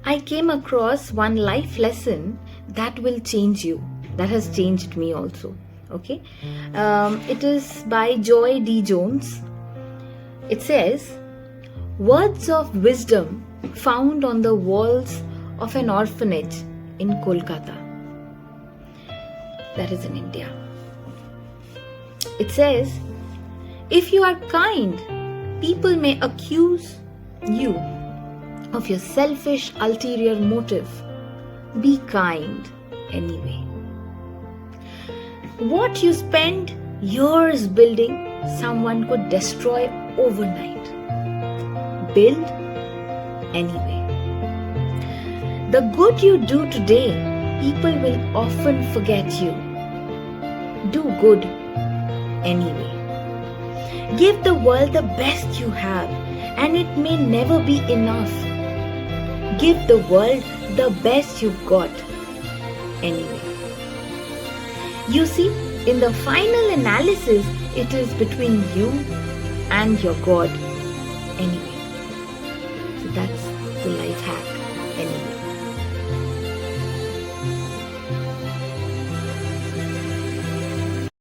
I came across one life lesson that will change you, that has changed me also. Okay, it is by Joy D. Jones. It says, words of wisdom found on the walls of an orphanage in Kolkata, that is in India. It says, if you are kind, people may accuse you of your selfish ulterior motive. Be kind anyway. What you spend years building, someone could destroy overnight. Build anyway. The good you do today, people will often forget you. Do good anyway. Give the world the best you have, and it may never be enough. Give the world the best you've got anyway. You see, in the final analysis, it is between you and your God anyway. So that's the life hack.